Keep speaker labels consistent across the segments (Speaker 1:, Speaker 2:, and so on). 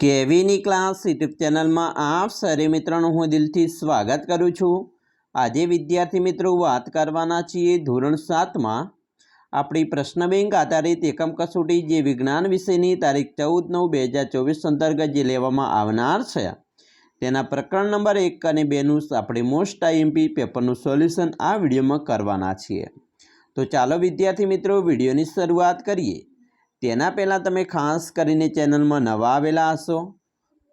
Speaker 1: કેવીની class YouTube ચેનલમાં આપ સરે મિત્રોનું હું દિલથી સ્વાગત કરું છું। આજે વિદ્યાર્થી મિત્રો વાત કરવાના છીએ ધોરણ 7માં આપણી પ્રશ્ન બેંક આધારિત એકમ કસોટી જે વિજ્ઞાન વિષયની તારીખ 14/9/2024 અંતર્ગત જે લેવામાં આવનાર છે તેના પ્રકરણ નંબર 1 અને 2નું આપણે મોસ્ટ આઈએમપી પેપરનું સોલ્યુશન આ વિડીયોમાં કરવાના છીએ। તો ચાલો વિદ્યાર્થી મિત્રો વિડીયોની શરૂઆત કરીએ। તેના પહેલાં તમે ખાસ કરીને ચેનલમાં નવા આવેલા હશો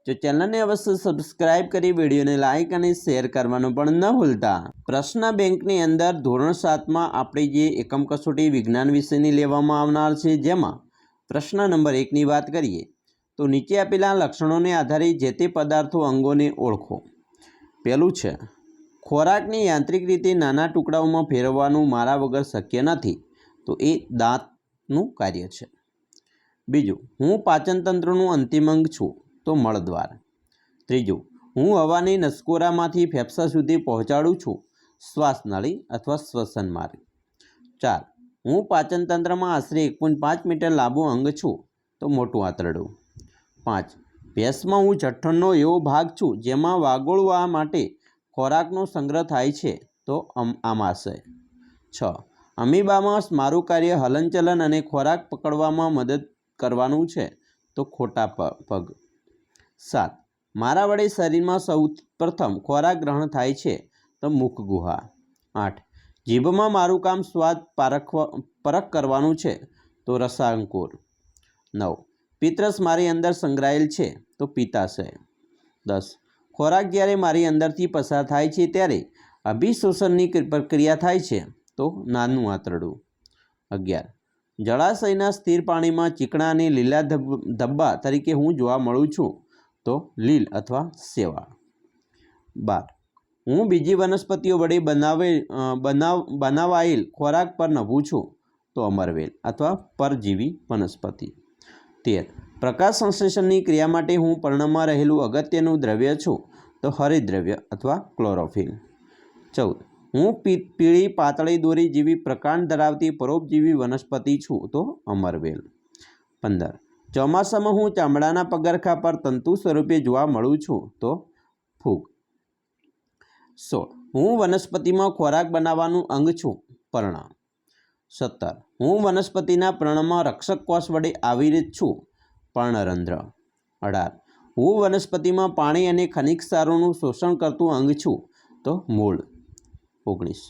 Speaker 1: તો ચેનલને અવશ્ય સબસ્ક્રાઇબ કરી વિડીયોને લાઇક અને શેર કરવાનું પણ ન ભૂલતા। પ્રશ્ન બેંકની અંદર ધોરણ 7માં આપણે જે એકમ કસોટી વિજ્ઞાન વિષયની લેવામાં આવનાર છે જેમાં પ્રશ્ન નંબર 1ની વાત કરીએ તો નીચે આપેલા લક્ષણોને આધારે જે તે પદાર્થો અંગોને ઓળખો। પહેલું છે ખોરાકને યાંત્રિક રીતે નાના ટુકડાઓમાં ફેરવવાનું મારા વગર શક્ય નથી, તો એ દાંતનું કાર્ય છે। બીજું, હું પાચનતંત્રનું અંતિમ અંગ છું, તો મળદ્વાર। ત્રીજું, હું હવાને નસકોરામાંથી ફેફસા સુધી પહોંચાડું છું, શ્વાસનળી અથવા શ્વસન માર્ગ। 4, હું પાચનતંત્રમાં આશરે 1.5 મીટર લાંબુ અંગ છું, તો મોટું આંતરડું। 5, ભેંસમાં હું જઠરનો એવો ભાગ છું જેમાં વાગોળવા માટે ખોરાકનો સંગ્રહ થાય છે, તો આમાશય। 6, અમીબામાં મારું કાર્ય હલનચલન અને ખોરાક પકડવામાં મદદ કરવાનું છે, તો ખોટા પગ। 7, મારા વડે શરીરમાં સૌ પ્રથમ ખોરાક ગ્રહણ થાય છે, તો મુખ ગુહા। 8, જીભમાં મારું કામ સ્વાદ પરખ કરવાનું છે, તો રસાંકુર। 9, પિત્તરસ મારી અંદર સંગ્રહાયેલ છે, તો પિત્તાશય। 10, ખોરાક જ્યારે મારી અંદરથી પસાર થાય છે ત્યારે અભિશોષણની પ્રક્રિયા થાય છે, તો નાનું આંતરડું। 11, જળાશયના સ્થિર પાણીમાં ચીકણા અને લીલા ધબ્બા તરીકે હું જોવા મળું છું, તો લીલ અથવા શેવાળ। 12, હું બીજી વનસ્પતિઓ વડે બનાવાયેલ ખોરાક પર નભું છું, તો અમરવેલ અથવા પરજીવી વનસ્પતિ। 13, પ્રકાશ સંશ્લેષણની ક્રિયા માટે હું પર્ણમાં રહેલું અગત્યનું દ્રવ્ય છું, તો હરિતદ્રવ્ય અથવા ક્લોરોફિલ। 14, હું પીળી પાતળી દોરી જેવી પ્રકાંડ ધરાવતી પરોપજીવી વનસ્પતિ છું, તો અમરવેલ। 15, ચોમાસામાં હું ચામડાના પગરખા પર તંતુ સ્વરૂપે જોવા મળું છું, તો ફૂગ। 16, હું વનસ્પતિમાં ખોરાક બનાવવાનું અંગ છું, પર્ણ। 17, હું વનસ્પતિના પર્ણમાં રક્ષક કોષ વડે આવરિત છું, પર્ણરંધ્ર। 18, હું વનસ્પતિમાં પાણી અને ખનિજ ક્ષારોનું શોષણ કરતું અંગ છું, તો મૂળ। 19,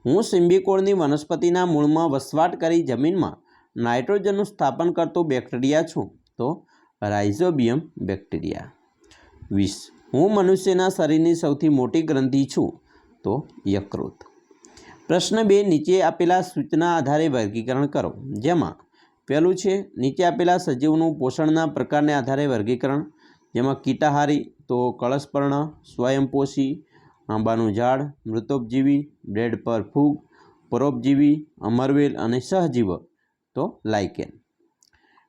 Speaker 1: હું સિમ્બિકોળની વનસ્પતિના મૂળમાં વસવાટ કરી જમીનમાં નાઇટ્રોજનનું સ્થાપન કરતો બેક્ટેરિયા છું, તો રાઇઝોબિયમ બેક્ટેરિયા। 20, હું મનુષ્યના શરીરની સૌથી મોટી ગ્રંથિ છું, તો યકૃત। પ્રશ્ન 2, નીચે આપેલા સૂચના આધારે વર્ગીકરણ કરો। જેમાં પહેલું છે નીચે આપેલા સજીવનું પોષણના પ્રકારને આધારે વર્ગીકરણ, જેમાં કીટાહારી તો કળશપર્ણ, સ્વયંપોષી આંબાનું ઝાડ, મૃતોપજીવી બ્રેડ પર ફૂગ, પરોપજીવી અમરવેલ અને સહજીવ તો લાઇકેન।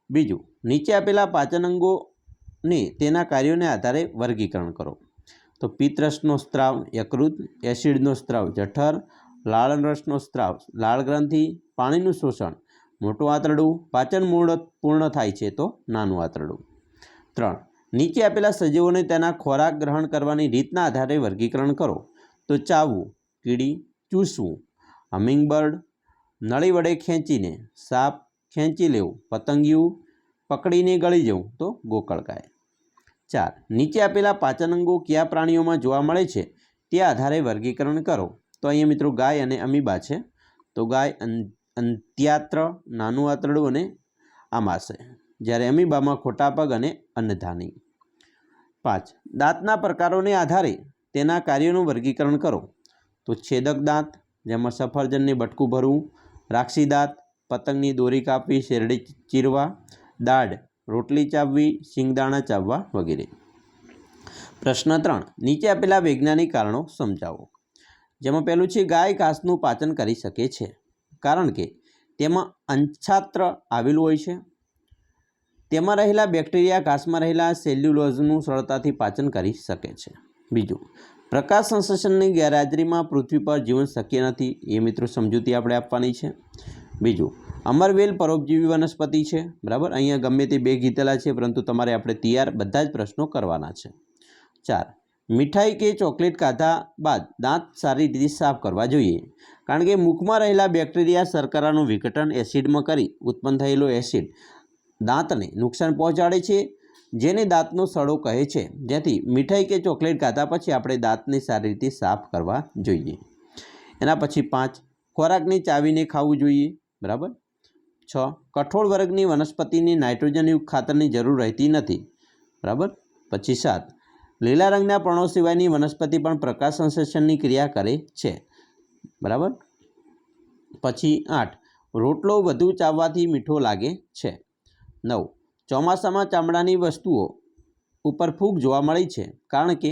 Speaker 1: બીજું, નીચે આપેલા પાચન અંગોને તેના કાર્યોને આધારે વર્ગીકરણ કરો। તો પિત્તરસનો સ્ત્રાવ યકૃત, એસિડનો સ્ત્રાવ જઠર, લાળરસનો સ્ત્રાવ લાળ ગ્રંથિ, પાણીનું શોષણ મોટું આંતરડું, પાચન પૂર્ણ થાય છે, તો નાનું આંતરડું। 3, નીચે આપેલા સજીવોને તેના ખોરાક ગ્રહણ કરવાની રીતના આધારે વર્ગીકરણ કરો। તો ચાવવું કીડી, ચૂસવું હમિંગબર્ડ, નળી વડે ખેંચીને સાપ, ખેંચી લેવું પતંગિયું, પકડીને ગળી જવું તો ગોકળગાય। 4, નીચે આપેલા પાચન અંગો કયા પ્રાણીઓમાં જોવા મળે છે તે આધારે વર્ગીકરણ કરો। તો અહીંયા મિત્રો ગાય અને અમીબા છે, તો ગાય અંત્યાત્ર નાનું આંતરડું અને આમાશય, જ્યારે અમીબામાં ખોટા પગ અને અન્નધાની। 5, દાંતના પ્રકારોને આધારે તેના કાર્યોનું વર્ગીકરણ કરો। તો છેદક દાંત, જેમાં સફરજનને બટકું ભરવું, રાખસી દાંત, પતંગની દોરી કાપવી, શેરડી ચીરવા, દાઢ, રોટલી ચાવવી, શિંગદાણા ચાવવા વગેરે। પ્રશ્ન 3, નીચે આપેલા વૈજ્ઞાનિક કારણો સમજાવો। જેમાં પહેલું છે ગાય ઘાસનું પાચન કરી શકે છે કારણ કે તેમાં અંછાત્ર આવેલું હોય છે, તેમાં રહેલા બેક્ટેરિયા ઘાસમાં રહેલા સેલ્યુલોઝનું સરળતાથી પાચન કરી શકે છે। બીજું, પ્રકાશ સંશ્લેષણની ગેરહાજરીમાં પૃથ્વી પર જીવન શક્ય નથી, એ મિત્રો સમજૂતી આપણે આપવાની છે। બીજું, અમરવેલ પરોપજીવી વનસ્પતિ છે, બરાબર। અહીંયા ગમે તે બે કીધેલા છે, પરંતુ તમારે આપણે તૈયાર બધા જ પ્રશ્નો કરવાના છે। 4, મીઠાઈ કે ચોકલેટ ખાધા બાદ દાંત સારી રીતે સાફ કરવા જોઈએ, કારણ કે મુખમાં રહેલા બેક્ટેરિયા શર્કરાનું વિઘટન એસિડમાં કરી ઉત્પન્ન થયેલો એસિડ દાંતને નુકસાન પહોંચાડે છે, જેને દાંતનો સડો કહે છે, જેથી મીઠાઈ કે ચોકલેટ ખાધા પછી આપણે દાંતને સારી રીતે સાફ કરવા જોઈએ। એના પછી 5, ખોરાકને ચાવીને ખાવું જોઈએ, બરાબર। 6, કઠોળ વર્ગની વનસ્પતિની નાઇટ્રોજનયુક્ત ખાતરની જરૂર રહેતી નથી, બરાબર। પછી 7, લીલા રંગના પર્ણો સિવાયની વનસ્પતિ પણ પ્રકાશ સંશ્લેષણની ક્રિયા કરે છે, બરાબર। પછી 8, રોટલો વધુ ચાવવાથી મીઠો લાગે છે। 9, ચોમાસામાં ચામડાની વસ્તુઓ ઉપર ફૂગ જોવા મળે છે, કારણ કે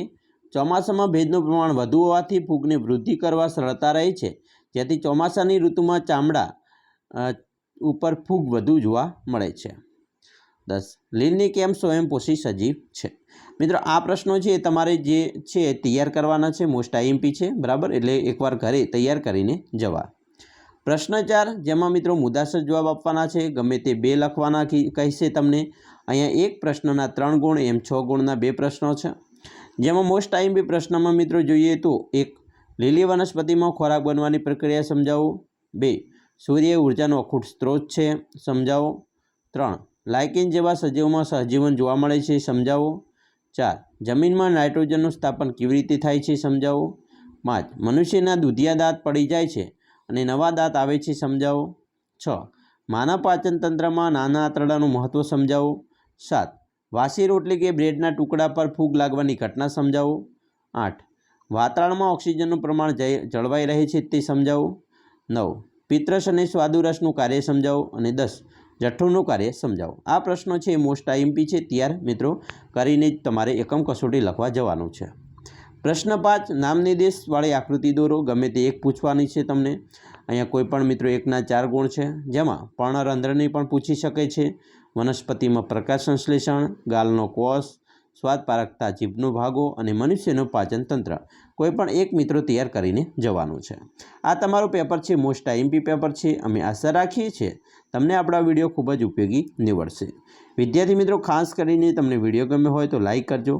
Speaker 1: ચોમાસામાં ભેજનું પ્રમાણ વધુ હોવાથી ફૂગને વૃદ્ધિ કરવા સરળતા રહે છે, જેથી ચોમાસાની ઋતુમાં ચામડા ઉપર ફૂગ વધુ જોવા મળે છે। 10, લીલની કેમ સ્વયંપોષી સજીવ છે? મિત્રો આ પ્રશ્નો છે એ તમારે જે છે તૈયાર કરવાના છે, મોસ્ટ આઈએમપી છે, બરાબર। એટલે એકવાર ઘરે તૈયાર કરીને જવા। પ્રશ્ન 4, જેમાં મિત્રો મુદ્દાસર જવાબ આપવાના છે, ગમે તે 2 લખવાના કહેશે તમને। અહીંયા એક પ્રશ્નના 3 ગુણ, એમ 6 ગુણના 2 પ્રશ્નો છે, જેમાં મોસ્ટ આઈએમપી પ્રશ્નમાં મિત્રો જોઈએ તો 1, લીલી વનસ્પતિમાં ખોરાક બનવાની પ્રક્રિયા સમજાવો। 2, સૂર્ય ઉર્જાનો અખૂટ સ્ત્રોત છે, સમજાવો। 3, લાઇકેન જેવા સજીવોમાં સહજીવન જોવા મળે છે, સમજાવો। 4, જમીનમાં નાઇટ્રોજનનું સ્થાપન કેવી રીતે થાય છે, સમજાવો। 5, મનુષ્યના દૂધિયા દાંત પડી જાય છે અને નવા દાંત આવે છે, સમજાવો। 6, માનવ પાચન તંત્રમાં નાના આંતરડાનું મહત્ત્વ સમજાવો। 7, વાસી રોટલી કે બ્રેડના ટુકડા પર ફૂગ લાગવાની ઘટના સમજાવો। 8, વાતાવરણમાં ઓક્સિજનનું પ્રમાણ જળવાઈ રહે છે તે સમજાવો। 9, પિત્તરસ અને સ્વાદુરસનું કાર્ય સમજાવો। અને 10, જઠ્ઠુનું કાર્ય સમજાવો। આ પ્રશ્નો છે એ મોસ્ટ આઈએમપી છે, ત્યાર મિત્રો કરીને જ તમારે એકમ કસોટી લખવા જવાનું છે। પ્રશ્ન 5, નામ નિર્દેશવાળી આકૃતિ દોરો, ગમે તે એક પૂછવાની છે તમને। અહીંયા કોઈ પણ મિત્રો 1ના 4 ગુણ છે, જેમાં પર્ણરંધ્રની પણ પૂછી શકે છે, વનસ્પતિમાં પ્રકાશ સંશ્લેષણ, ગાલનો કોષ, સ્વાદ પારખતા જીભનો ભાગો અને મનુષ્યનું પાચન તંત્ર, કોઈ પણ એક મિત્રો તૈયાર કરીને જવાનું છે। આ તમારું પેપર છે, મોસ્ટ આઈએમપી પેપર છે। અમે આશા રાખીએ છીએ તમને આપણા વિડીયો ખૂબ જ ઉપયોગી નીવડશે। વિદ્યાર્થી મિત્રો, ખાસ કરીને તમને વિડીયો ગમ્યો હોય તો લાઇક કરજો,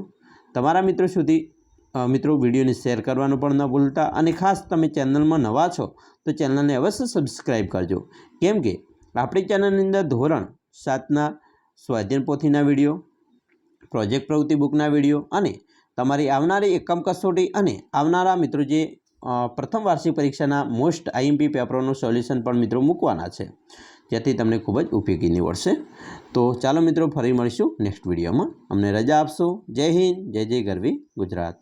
Speaker 1: તમારા મિત્રો સુધી મિત્રો વિડીયોને શેર કરવાનું પણ ન ભૂલતા, અને ખાસ તમે ચેનલમાં નવા છો તો ચેનલને અવશ્ય સબસ્ક્રાઈબ કરજો, કેમ કે આપણી ચેનલની અંદર ધોરણ 7ના સ્વાધ્યાયન પોથીના વિડીયો, પ્રોજેક્ટ પ્રવૃત્તિ બુકના વિડીયો અને તમારી આવનારી એકમ કસોટી અને આવનારા મિત્રો જે પ્રથમ વાર્ષિક પરીક્ષાના મોસ્ટ આઈએમપી પેપરોનું સોલ્યુશન પણ મિત્રો મૂકવાના છે, જેથી તમને ખૂબ જ ઉપયોગી નીવડશે। તો ચાલો મિત્રો, ફરી મળીશું નેક્સ્ટ વિડીયોમાં। અમને રજા આપશો। જય હિન્દ, જય જય ગરવી ગુજરાત।